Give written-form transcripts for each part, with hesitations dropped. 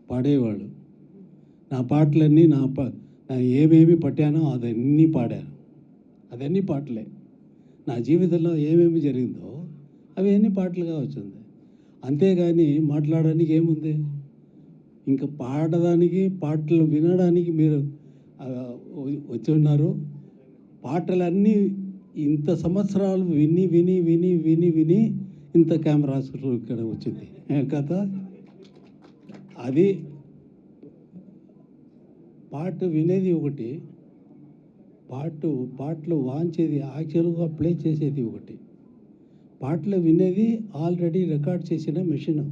పాడేవాడు. నా పాటలన్నీ నా ఏమేమి పట్టానో అదన్నీ పాడాను. అదన్నీ పాటలే. నా జీవితంలో ఏమేమి జరిగిందో అవి అన్నీ పాటలుగా వచ్చింది. అంతేగాని మాట్లాడడానికి ఏముంది? ఇంకా పాడడానికి, పాటలు వినడానికి మీరు వచ్చి ఉన్నారు. పాటలన్నీ ఇంత సంవత్సరాలు విని విని విని విని విని ఇంత కెమెరాస్ ఇక్కడ వచ్చింది కదా. అది పాట వినేది ఒకటి, పాటలు వాంచేది యాక్చువల్గా ప్లే చేసేది ఒకటి. పాటలు వినేది ఆల్రెడీ రికార్డ్ చేసిన మెషిన్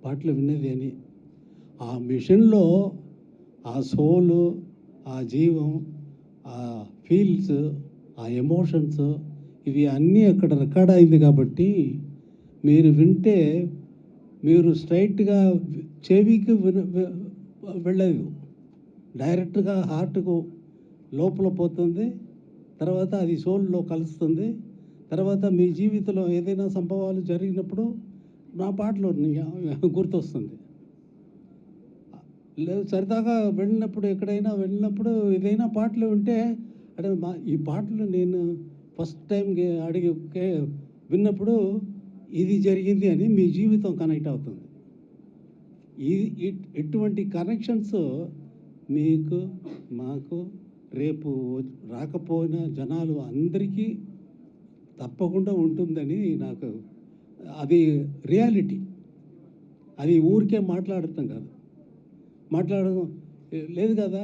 పాటలు వినేది అని. ఆ మిషన్లో ఆ సోలు, ఆ జీవం, ఆ ఫీల్స్, ఆ ఎమోషన్స్ ఇవి అన్నీ అక్కడ రికార్డ్ అయింది. కాబట్టి మీరు వింటే మీరు స్ట్రైట్గా చెవికి వెళ్ళదు, డైరెక్ట్గా హార్ట్కు లోపల పోతుంది. తర్వాత అది సోల్లో కలుస్తుంది. తర్వాత మీ జీవితంలో ఏదైనా సంభవాలు జరిగినప్పుడు నా పాటలు గుర్తొస్తుంది. లేదు సరదాగా వెళ్ళినప్పుడు, ఎక్కడైనా వెళ్ళినప్పుడు ఏదైనా పాటలు వింటే అంటే ఈ పాటలు నేను ఫస్ట్ టైం విన్నప్పుడు ఇది జరిగింది అని మీ జీవితం కనెక్ట్ అవుతుంది. ఇటువంటి కనెక్షన్స్ మీకు, మాకు, రేపు రాకపోయిన జనాలు అందరికీ తప్పకుండా ఉంటుందని నాకు అది రియాలిటీ. అది ఊరికే మాట్లాడటం కాదు, మాట్లాడడం లేదు కదా,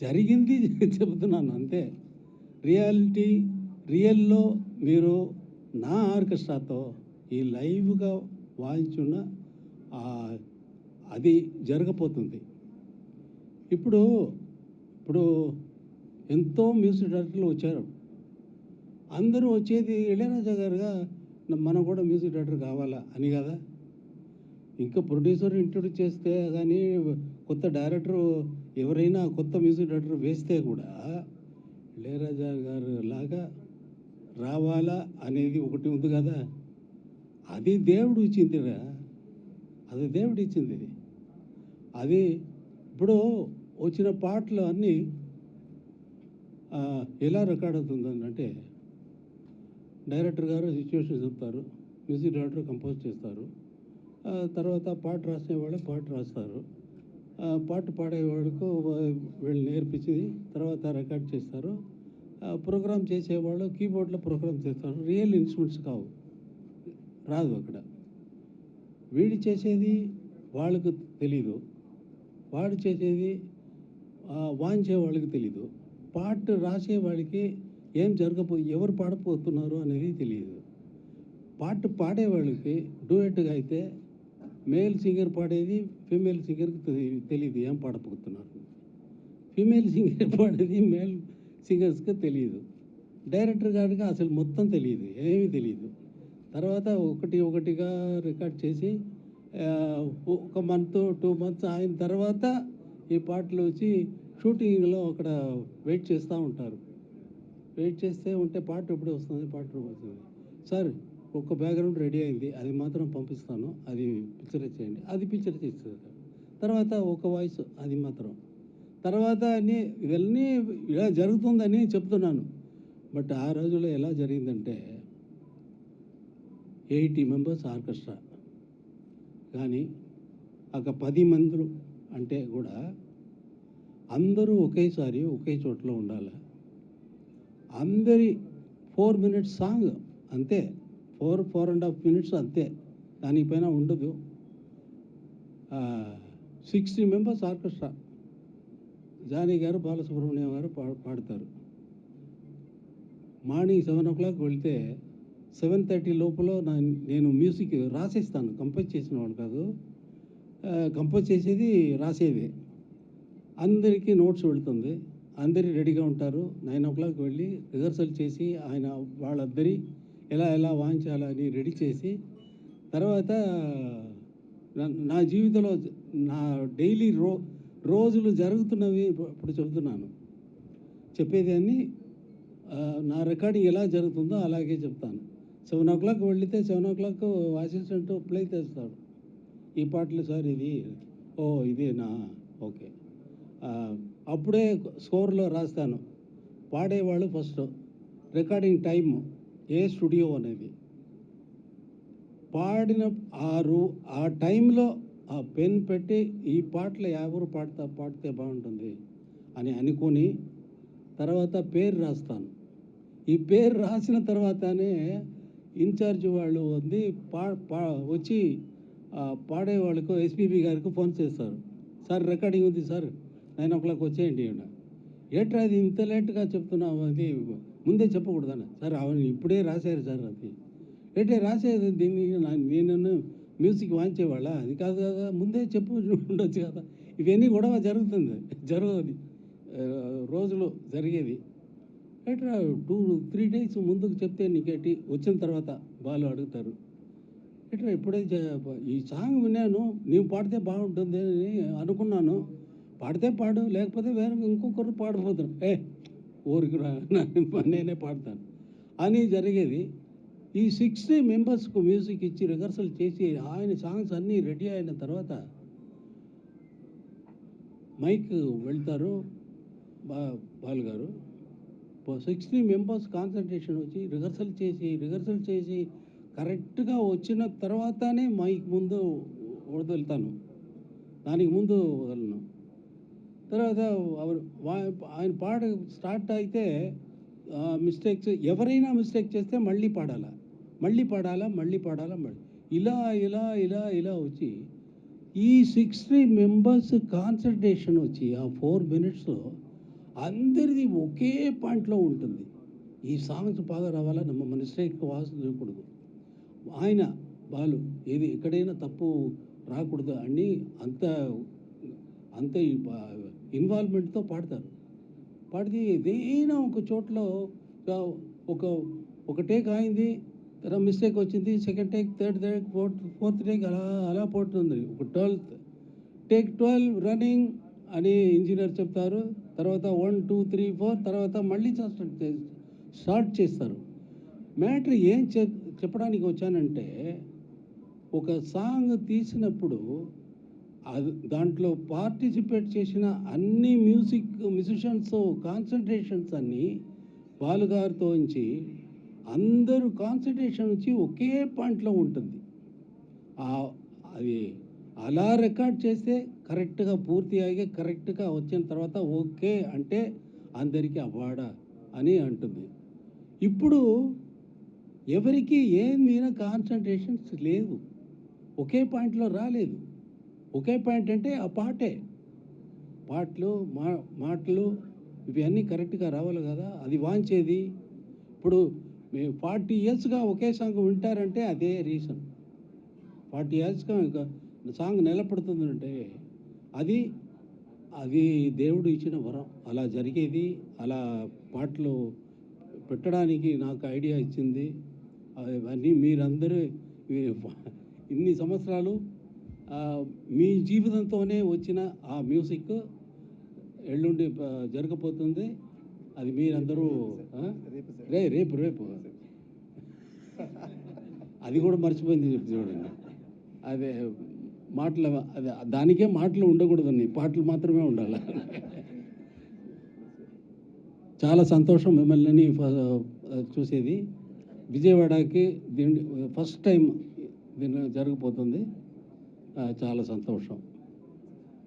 జరిగింది చెబుతున్నాను అంతే. రియాలిటీ రియల్లో మీరు నా ఆర్కెస్ట్రాతో ఈ లైవ్గా వాయించున్న అది జరగబోతుంది. ఇప్పుడు ఎంతో మ్యూజిక్ డైరెక్టర్లు వచ్చారు. అందరూ వచ్చేది ఇళయరాజా గారుగా మనం కూడా మ్యూజిక్ డైరెక్టర్ కావాలా అని కదా. ఇంకా ప్రొడ్యూసర్ ఇంట్రొడ్యూస్ చేస్తే కానీ కొత్త డైరెక్టరు ఎవరైనా కొత్త మ్యూజిక్ డైరెక్టర్ వేస్తే కూడా ఇళయరాజా గారు లాగా రావాలా అనేది ఒకటి ఉంది కదా. అది దేవుడు ఇచ్చిందిరా, అది దేవుడు ఇచ్చింది. అది ఇప్పుడు వచ్చిన పాటలు అన్నీ ఎలా రికార్డ్ అవుతుందంటే డైరెక్టర్ గారు సిచ్యువేషన్ చెప్తారు, మ్యూజిక్ డైరెక్టర్ కంపోజ్ చేస్తారు, తర్వాత పాట రాసేవాళ్ళు పాట రాస్తారు, పాట పాడేవాళ్ళకు వీళ్ళు నేర్పించి తర్వాత రికార్డ్ చేస్తారు. ప్రోగ్రామ్ చేసేవాళ్ళు కీబోర్డ్లో ప్రోగ్రామ్ చేస్తారు. రియల్ ఇన్స్ట్రుమెంట్స్ కావు, రాదు అక్కడ. వీడు చేసేది వాళ్ళకు తెలీదు, వాడు చేసేది వాయించే వాళ్ళకి తెలీదు, పాట రాసే వాళ్ళకి ఏం ఎవరు పాడపోతున్నారు అనేది తెలియదు. పాట పాడేవాళ్ళకి డూయెట్గా అయితే మేల్ సింగర్ పాడేది ఫీమేల్ సింగర్కి తెలియదు ఏం పాడపోతున్నారు, ఫీమేల్ సింగర్ పాడేది మేల్ సింగర్స్కి తెలియదు, డైరెక్టర్ గారికి అసలు మొత్తం తెలియదు, ఏమీ తెలియదు. తర్వాత ఒకటిగా రికార్డ్ చేసి ఒక మంత్ 2 months అయిన తర్వాత ఈ పాటలు వచ్చి షూటింగ్లో అక్కడ వెయిట్ చేస్తూ ఉంటారు. వెయిట్ చేస్తే ఉంటే పాట ఎప్పుడు వస్తుంది, పాట వస్తుంది. సార్ ఒక్క బ్యాక్గ్రౌండ్ రెడీ అయింది, అది మాత్రం పంపిస్తాను, అది పిక్చర్ చేయండి, అది పిక్చర్ చేస్తారు. తర్వాత ఒక వాయిస్ అది మాత్రం. తర్వాత ఇవన్నీ ఇలా జరుగుతుందని చెప్తున్నాను. బట్ ఆ రోజుల్లో ఎలా జరిగిందంటే 80 members ఆర్కెస్ట్రా, కానీ ఒక 10 మంది అంటే కూడా అందరూ ఒకేసారి ఒకే చోట్ల ఉండాలి. అందరి 4 minutes సాంగ్ అంతే, 4.5 minutes అంతే, దానిపైన ఉండదు. 60 members ఆర్కెస్ట్రా, జానీ గారు బాలసుబ్రహ్మణ్యం గారు పాడతారు. మార్నింగ్ 7 o'clock వెళ్తే 7:30 లోపల నేను మ్యూజిక్ రాసేస్తాను. కంపోజ్ చేసిన వాళ్ళు కాదు, కంపోజ్ చేసేది రాసేది. అందరికీ నోట్స్ వెళుతుంది, అందరి రెడీగా ఉంటారు. 9 o'clock వెళ్ళి రిహర్సల్ చేసి ఆయన వాళ్ళందరి ఎలా వాయించాలని రెడీ చేసి తర్వాత నా జీవితంలో నా డైలీ రోజులు జరుగుతున్నవి ఇప్పుడు చెబుతున్నాను. చెప్పేది అన్నీ నా రికార్డింగ్ ఎలా జరుగుతుందో అలాగే చెప్తాను. 7 o'clock వెళితే 7 o'clock అసిస్టెంట్ ప్లే చేస్తాడు, ఈ పాటలు సార్ ఇది, ఓ ఇదేనా, ఓకే. అప్పుడే స్కోర్లో రాస్తాను, పాడేవాళ్ళు ఫస్ట్, రికార్డింగ్ టైము, ఏ స్టూడియో అనేది, పాడిన ఆ టైంలో ఆ పెన్ పెట్టి ఈ పాటలు ఎవరు పాడితే బాగుంటుంది అని అనుకొని తర్వాత పేరు రాస్తాను. ఈ పేరు రాసిన తర్వాతనే ఇన్ఛార్జ్ వాళ్ళు వచ్చి పాడే వాళ్ళకు ఎస్పీబీ గారికి ఫోన్ చేస్తారు. సార్ రికార్డింగ్ ఉంది సార్, 9 o'clock వచ్చేయండి. ఏట్రా అది ఇంత లేట్గా చెప్తున్నావు, అది ముందే చెప్పకూడదన్న. సార్ అవును ఇప్పుడే రాశారు సార్, అది ఏంటే రాసేది దీన్ని, నేను మ్యూజిక్ వాయించేవాళ్ళ, అది కాదు కదా, ముందే చెప్పు ఉండొచ్చు కదా. ఇవన్నీ గొడవ జరగదు రోజులు జరిగేది. ఎట్లా 2-3 days ముందుకు చెప్తే నీకేంటి, వచ్చిన తర్వాత వాళ్ళు అడుగుతారు. ఎట్లా ఇప్పుడే ఈ సాంగ్ విన్నాను, నీవు పాడితే బాగుంటుంది అని అనుకున్నాను, పాడితే పాడు, లేకపోతే వేరే ఇంకొకరు పాడిపోతాను, ఊరికి నేనే పాడతాను అని జరిగేది. ఈ 60 మెంబర్స్కు మ్యూజిక్ ఇచ్చి రిహర్సల్ చేసి ఆయన సాంగ్స్ అన్నీ రెడీ అయిన తర్వాత మైక్ వెళ్తారు బాలు గారు. 60 మెంబర్స్ కాన్సన్ట్రేషన్ వచ్చి రిహర్సల్ చేసి కరెక్ట్గా వచ్చిన తర్వాతనే మైక్ ముందు వదులుతాను, దానికి ముందు వదలను. తర్వాత ఆయన స్టార్ట్ అయితే మిస్టేక్స్, ఎవరైనా మిస్టేక్ చేస్తే మళ్ళీ పాడాలా, ఇలా వచ్చి ఈ 60 మెంబర్స్ కాన్సన్ట్రేషన్ వచ్చి ఆ 4 minutesలో అందరిది ఒకే పాయింట్లో ఉంటుంది. ఈ సాంగ్స్ బాగా రావాలా, ನಮ್ಮ మిస్టేక్ వాసు చేయకూడదు, ఆయన బాలు ఏది ఎక్కడైనా తప్పు రాకూడదు అని అంత ఇన్వాల్వ్మెంట్తో పాడితే ఏదైనా ఒక చోట్లో ఒక టేక్ అయింది, తర్వాత మిస్టేక్ వచ్చింది, second take, third take, fourth take, అలా పోతుంది. ఒక 12 రన్నింగ్ అని ఇంజనీర్ చెప్తారు. తర్వాత 1, 2, 3, 4 తర్వాత మళ్ళీ స్టార్ట్ చేస్తారు. మ్యాటర్ ఏం చెప్పడానికి వచ్చానంటే, ఒక సాంగ్ తీసినప్పుడు దాంట్లో పార్టిసిపేట్ చేసిన అన్ని మ్యూజిషియన్స్ కాన్సన్ట్రేషన్స్ అన్నీ బాలుగారితో ఉంచి అందరూ కాన్సన్ట్రేషన్ వచ్చి ఒకే పాయింట్లో ఉంటుంది. అది అలా రికార్డ్ చేస్తే కరెక్ట్గా పూర్తి అయ్యి కరెక్ట్గా వచ్చిన తర్వాత ఓకే అంటే అందరికీ అవార్డా అని అంటుంది. ఇప్పుడు ఎవరికి ఏం మీద కాన్సన్ట్రేషన్స్ లేవు, ఒకే పాయింట్లో రాలేదు. ఒకే పాయింట్ అంటే ఆ మాటలు ఇవన్నీ కరెక్ట్గా రావాలి కదా, అది వాంచేది. ఇప్పుడు మేము 40 yearsగా ఒకే సాంగ్ వింటారంటే అదే రీజన్. 40 yearsగా ఇంకా సాంగ్ నిలబడుతుందంటే అది దేవుడు ఇచ్చిన వరం. అలా జరిగేది, అలా పాటలు పెట్టడానికి నాకు ఐడియా ఇచ్చింది. అవన్నీ మీరందరూ ఇన్ని సంవత్సరాలు మీ జీవితంతోనే వచ్చిన ఆ మ్యూజిక్ ఎల్లుండి జరగబోతుంది. అది మీరందరూ రేపు అది కూడా మర్చిపోయింది చూడండి. అదే దానికే మాటలు ఉండకూడదండి, పాటలు మాత్రమే ఉండాలి. చాలా సంతోషం మిమ్మల్ని చూసేది. విజయవాడకి ఫస్ట్ టైం దీన్ని జరగబోతుంది, చాలా సంతోషం.